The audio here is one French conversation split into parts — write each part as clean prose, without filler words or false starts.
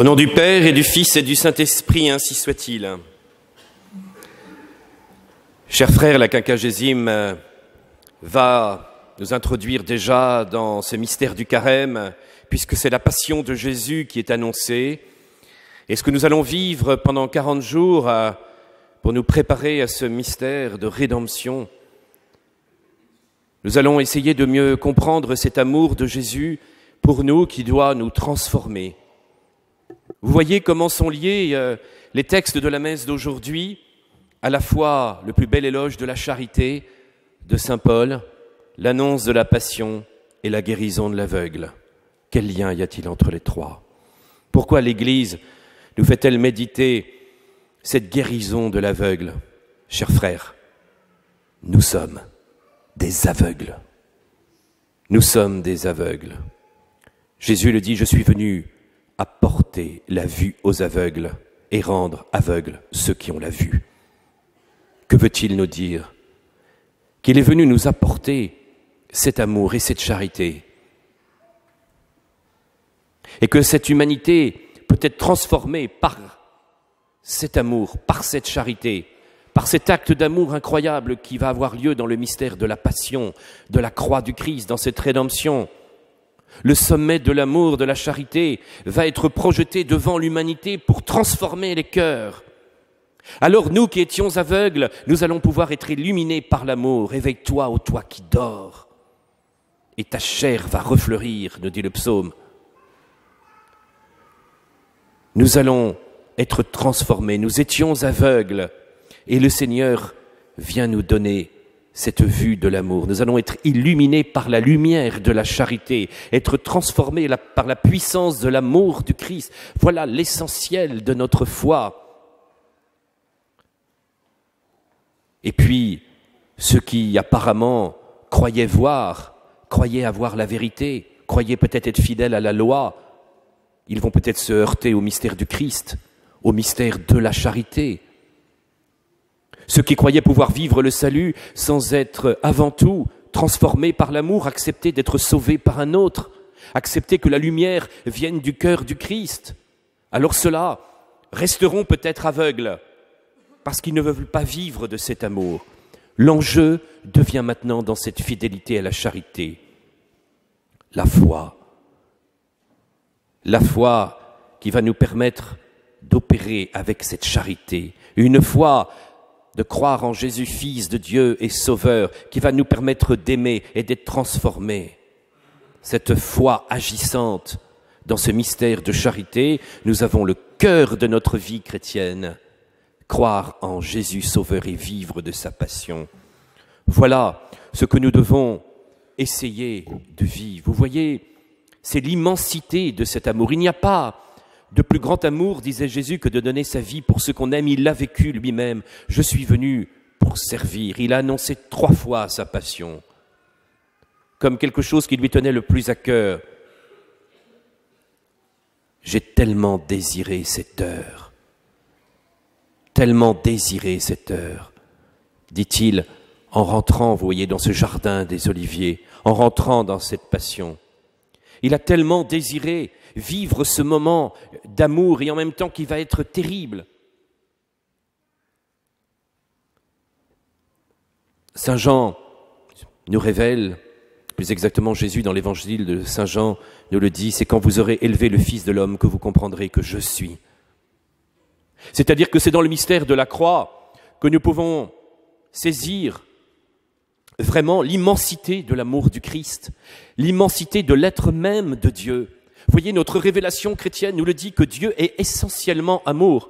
Au nom du Père et du Fils et du Saint-Esprit, ainsi soit-il. Chers frères, la quinquagésime va nous introduire déjà dans ce mystère du carême, puisque c'est la passion de Jésus qui est annoncée. Et ce que nous allons vivre pendant 40 jours pour nous préparer à ce mystère de rédemption, nous allons essayer de mieux comprendre cet amour de Jésus pour nous qui doit nous transformer. Vous voyez comment sont liés les textes de la messe d'aujourd'hui, à la fois le plus bel éloge de la charité de saint Paul, l'annonce de la passion et la guérison de l'aveugle. Quel lien y a-t-il entre les trois? Pourquoi l'Église nous fait-elle méditer cette guérison de l'aveugle? Chers frères, nous sommes des aveugles. Nous sommes des aveugles. Jésus le dit, je suis venu apporter la vue aux aveugles et rendre aveugles ceux qui ont la vue. Que veut-il nous dire? Qu'il est venu nous apporter cet amour et cette charité. Et que cette humanité peut être transformée par cet amour, par cette charité, par cet acte d'amour incroyable qui va avoir lieu dans le mystère de la passion, de la croix du Christ, dans cette rédemption. Le sommet de l'amour, de la charité, va être projeté devant l'humanité pour transformer les cœurs. Alors nous qui étions aveugles, nous allons pouvoir être illuminés par l'amour. Éveille-toi, ô toi qui dors, et ta chair va refleurir, nous dit le psaume. Nous allons être transformés, nous étions aveugles, et le Seigneur vient nous donner cette vue de l'amour. Nous allons être illuminés par la lumière de la charité, être transformés par la puissance de l'amour du Christ. Voilà l'essentiel de notre foi. Et puis, ceux qui apparemment croyaient voir, croyaient avoir la vérité, croyaient peut-être être fidèles à la loi, ils vont peut-être se heurter au mystère du Christ, au mystère de la charité. Ceux qui croyaient pouvoir vivre le salut sans être avant tout transformés par l'amour, accepter d'être sauvés par un autre, accepter que la lumière vienne du cœur du Christ, alors ceux-là resteront peut-être aveugles parce qu'ils ne veulent pas vivre de cet amour. L'enjeu devient maintenant dans cette fidélité à la charité, la foi qui va nous permettre d'opérer avec cette charité, une foi de croire en Jésus, Fils de Dieu et Sauveur, qui va nous permettre d'aimer et d'être transformés. Cette foi agissante dans ce mystère de charité, nous avons le cœur de notre vie chrétienne, croire en Jésus Sauveur et vivre de sa passion. Voilà ce que nous devons essayer de vivre. Vous voyez, c'est l'immensité de cet amour. Il n'y a pas de plus grand amour, disait Jésus, que de donner sa vie pour ceux qu'on aime. Il l'a vécu lui-même. Je suis venu pour servir. Il a annoncé 3 fois sa passion comme quelque chose qui lui tenait le plus à cœur. J'ai tellement désiré cette heure, dit-il en rentrant, vous voyez, dans ce jardin des Oliviers, en rentrant dans cette passion. Il a tellement désiré vivre ce moment d'amour et en même temps qui va être terrible. Saint Jean nous révèle, plus exactement Jésus dans l'évangile de Saint Jean nous le dit, c'est quand vous aurez élevé le Fils de l'homme que vous comprendrez que je suis. C'est-à-dire que c'est dans le mystère de la croix que nous pouvons saisir vraiment l'immensité de l'amour du Christ, l'immensité de l'être même de Dieu. Vous voyez, notre révélation chrétienne nous le dit que Dieu est essentiellement amour.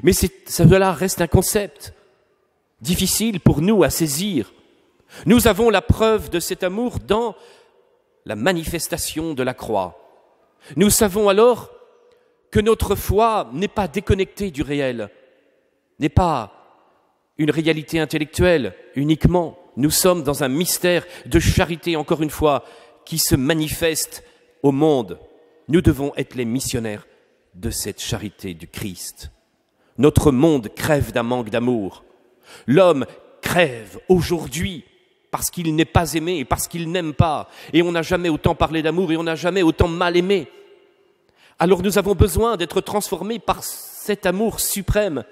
Mais cela reste un concept difficile pour nous à saisir. Nous avons la preuve de cet amour dans la manifestation de la croix. Nous savons alors que notre foi n'est pas déconnectée du réel, n'est pas une réalité intellectuelle uniquement. Nous sommes dans un mystère de charité, encore une fois, qui se manifeste au monde. Nous devons être les missionnaires de cette charité du Christ. Notre monde crève d'un manque d'amour. L'homme crève aujourd'hui parce qu'il n'est pas aimé et parce qu'il n'aime pas. Et on n'a jamais autant parlé d'amour et on n'a jamais autant mal aimé. Alors nous avons besoin d'être transformés par cet amour suprême,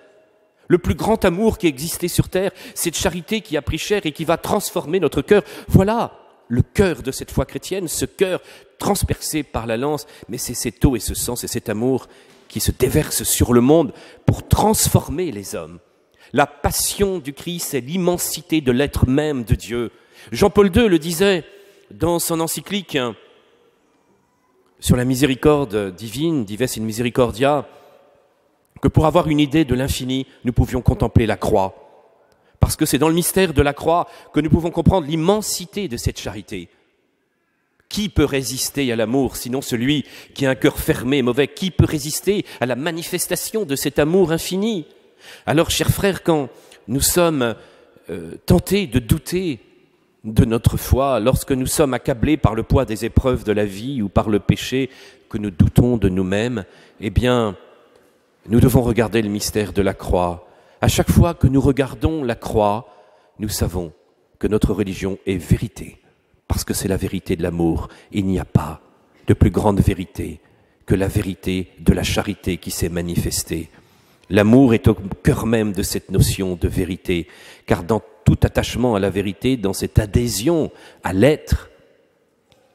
le plus grand amour qui existait sur terre, cette charité qui a pris chair et qui va transformer notre cœur. Voilà le cœur de cette foi chrétienne, ce cœur transpercé par la lance, mais c'est cette eau et ce sang, c'est cet amour qui se déverse sur le monde pour transformer les hommes. La passion du Christ, c'est l'immensité de l'être même de Dieu. Jean-Paul II le disait dans son encyclique sur la miséricorde divine, Dives in Misericordia, que pour avoir une idée de l'infini, nous pouvions contempler la croix. Parce que c'est dans le mystère de la croix que nous pouvons comprendre l'immensité de cette charité. Qui peut résister à l'amour, sinon celui qui a un cœur fermé et mauvais? Qui peut résister à la manifestation de cet amour infini? Alors, chers frères, quand nous sommes tentés de douter de notre foi, lorsque nous sommes accablés par le poids des épreuves de la vie ou par le péché, que nous doutons de nous-mêmes, eh bien, nous devons regarder le mystère de la croix. À chaque fois que nous regardons la croix, nous savons que notre religion est vérité, parce que c'est la vérité de l'amour. Il n'y a pas de plus grande vérité que la vérité de la charité qui s'est manifestée. L'amour est au cœur même de cette notion de vérité, car dans tout attachement à la vérité, dans cette adhésion à l'être,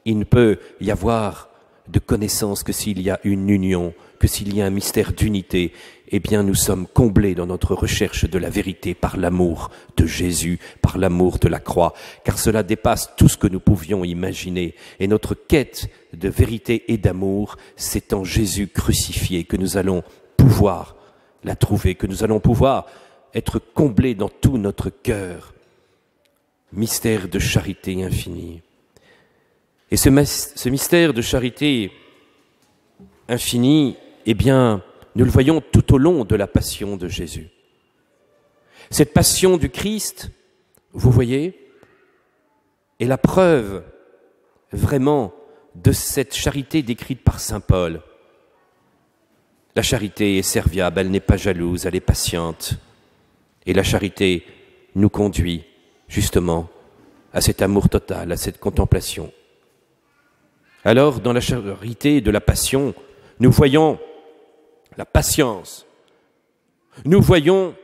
il ne peut y avoir de connaissance que s'il y a une union, que s'il y a un mystère d'unité. Eh bien, nous sommes comblés dans notre recherche de la vérité par l'amour de Jésus, par l'amour de la croix, car cela dépasse tout ce que nous pouvions imaginer. Et notre quête de vérité et d'amour, c'est en Jésus crucifié que nous allons pouvoir la trouver, que nous allons pouvoir être comblés dans tout notre cœur. Mystère de charité infinie. Et ce mystère de charité infinie, eh bien, nous le voyons tout au long de la passion de Jésus. Cette passion du Christ, vous voyez, est la preuve vraiment de cette charité décrite par saint Paul. La charité est serviable, elle n'est pas jalouse, elle est patiente. Et la charité nous conduit justement à cet amour total, à cette contemplation. Alors, dans la charité de la passion, nous voyons la patience, nous voyons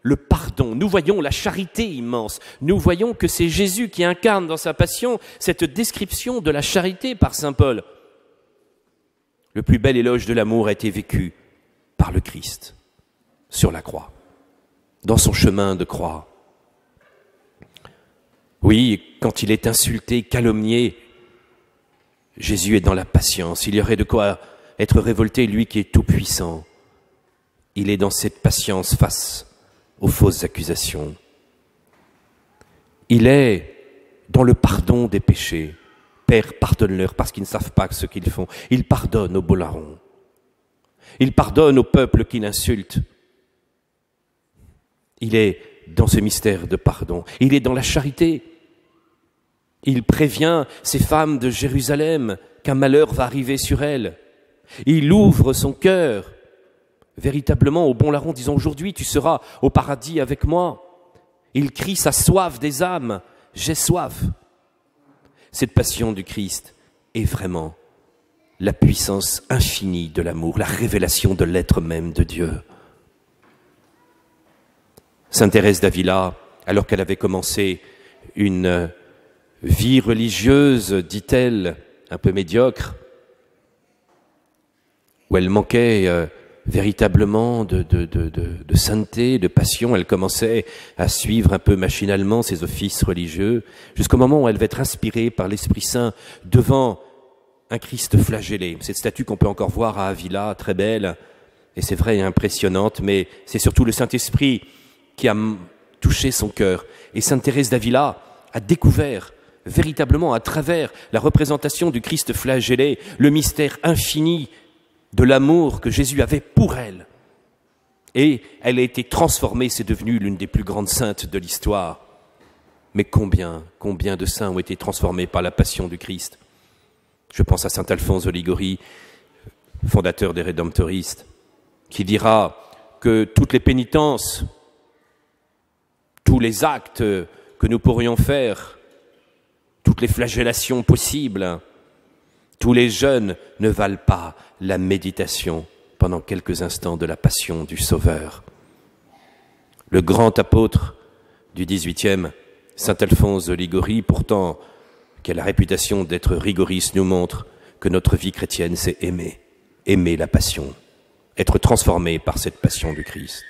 le pardon, nous voyons la charité immense, nous voyons que c'est Jésus qui incarne dans sa passion cette description de la charité par saint Paul. Le plus bel éloge de l'amour a été vécu par le Christ sur la croix, dans son chemin de croix. Oui, quand il est insulté, calomnié, Jésus est dans la patience. Il y aurait de quoi être révolté, lui qui est tout-puissant. Il est dans cette patience face aux fausses accusations. Il est dans le pardon des péchés. Père, pardonne-leur parce qu'ils ne savent pas ce qu'ils font. Il pardonne aux bolarons. Il pardonne au peuple qui l'insulte. Il est dans ce mystère de pardon. Il est dans la charité. Il prévient ces femmes de Jérusalem qu'un malheur va arriver sur elles. Il ouvre son cœur véritablement au bon larron, disant « Aujourd'hui, tu seras au paradis avec moi ». Il crie sa soif des âmes « J'ai soif ». Cette passion du Christ est vraiment la puissance infinie de l'amour, la révélation de l'être même de Dieu. Sainte Thérèse d'Avila, alors qu'elle avait commencé une vie religieuse, dit-elle, un peu médiocre, où elle manquait véritablement de sainteté, de passion. Elle commençait à suivre un peu machinalement ses offices religieux, jusqu'au moment où elle va être inspirée par l'Esprit Saint devant un Christ flagellé. Cette statue qu'on peut encore voir à Avila, très belle, et c'est vrai, impressionnante, mais c'est surtout le Saint-Esprit qui a touché son cœur. Et Sainte Thérèse d'Avila a découvert véritablement à travers la représentation du Christ flagellé le mystère infini de l'amour que Jésus avait pour elle. Et elle a été transformée, c'est devenu l'une des plus grandes saintes de l'histoire. Mais combien de saints ont été transformés par la passion du Christ? Je pense à saint Alphonse de Liguori, fondateur des Rédemptoristes, qui dira que toutes les pénitences, tous les actes que nous pourrions faire, toutes les flagellations possibles, Tous les jeûnes ne valent pas la méditation pendant quelques instants de la passion du Sauveur. Le grand apôtre du XVIIIe, saint Alphonse de Liguori, pourtant qui a la réputation d'être rigoriste, nous montre que notre vie chrétienne, c'est aimer la passion, être transformé par cette passion du Christ.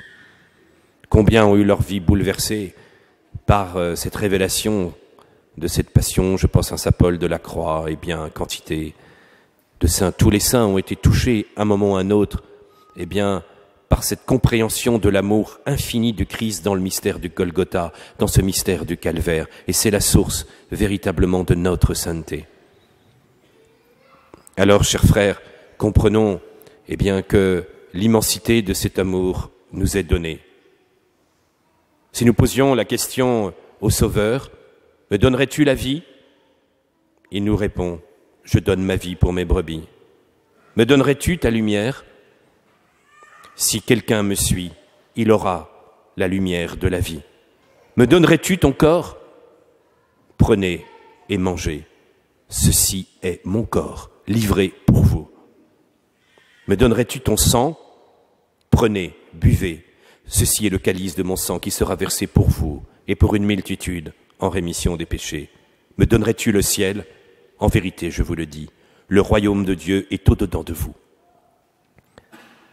Combien ont eu leur vie bouleversée par cette révélation de cette passion? Je pense à saint Paul de la Croix et bien quantité de saints. Tous les saints ont été touchés à un moment ou à un autre, eh bien, par cette compréhension de l'amour infini du Christ dans le mystère du Golgotha, dans ce mystère du Calvaire. Et c'est la source véritablement de notre sainteté. Alors, chers frères, comprenons eh bien, que l'immensité de cet amour nous est donnée. Si nous posions la question au Sauveur, « Me donnerais-tu la vie ?» Il nous répond, « Je donne ma vie pour mes brebis. » « Me donnerais-tu ta lumière ?» Si quelqu'un me suit, il aura la lumière de la vie. « Me donnerais-tu ton corps ?» Prenez et mangez. Ceci est mon corps, livré pour vous. « Me donnerais-tu ton sang ?» Prenez, buvez. Ceci est le calice de mon sang qui sera versé pour vous et pour une multitude en rémission des péchés. Me donnerais-tu le ciel? En vérité, je vous le dis, le royaume de Dieu est au-dedans de vous.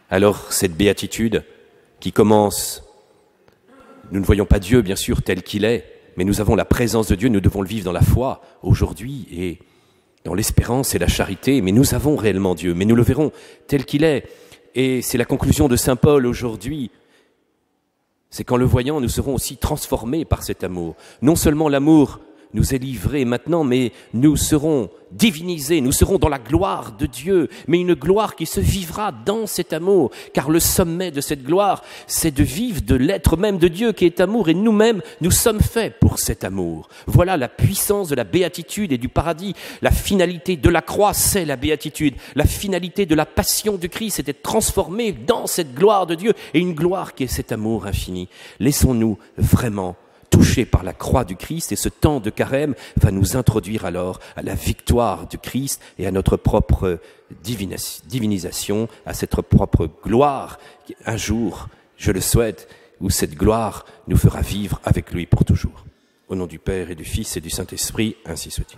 Alors, cette béatitude qui commence, nous ne voyons pas Dieu, bien sûr, tel qu'il est, mais nous avons la présence de Dieu, nous devons le vivre dans la foi, aujourd'hui, et dans l'espérance et la charité, mais nous avons réellement Dieu, mais nous le verrons tel qu'il est. Et c'est la conclusion de saint Paul aujourd'hui. C'est qu'en le voyant, nous serons aussi transformés par cet amour. Non seulement l'amour nous est livré maintenant, mais nous serons divinisés, nous serons dans la gloire de Dieu, mais une gloire qui se vivra dans cet amour, car le sommet de cette gloire, c'est de vivre de l'être même de Dieu qui est amour, et nous-mêmes, nous sommes faits pour cet amour. Voilà la puissance de la béatitude et du paradis. La finalité de la croix, c'est la béatitude. La finalité de la passion du Christ, c'est d'être transformé dans cette gloire de Dieu, et une gloire qui est cet amour infini. Laissons-nous vraiment touchés par la croix du Christ, et ce temps de carême va nous introduire alors à la victoire du Christ et à notre propre divinisation, à cette propre gloire, un jour, je le souhaite, où cette gloire nous fera vivre avec lui pour toujours. Au nom du Père et du Fils et du Saint-Esprit, ainsi soit-il.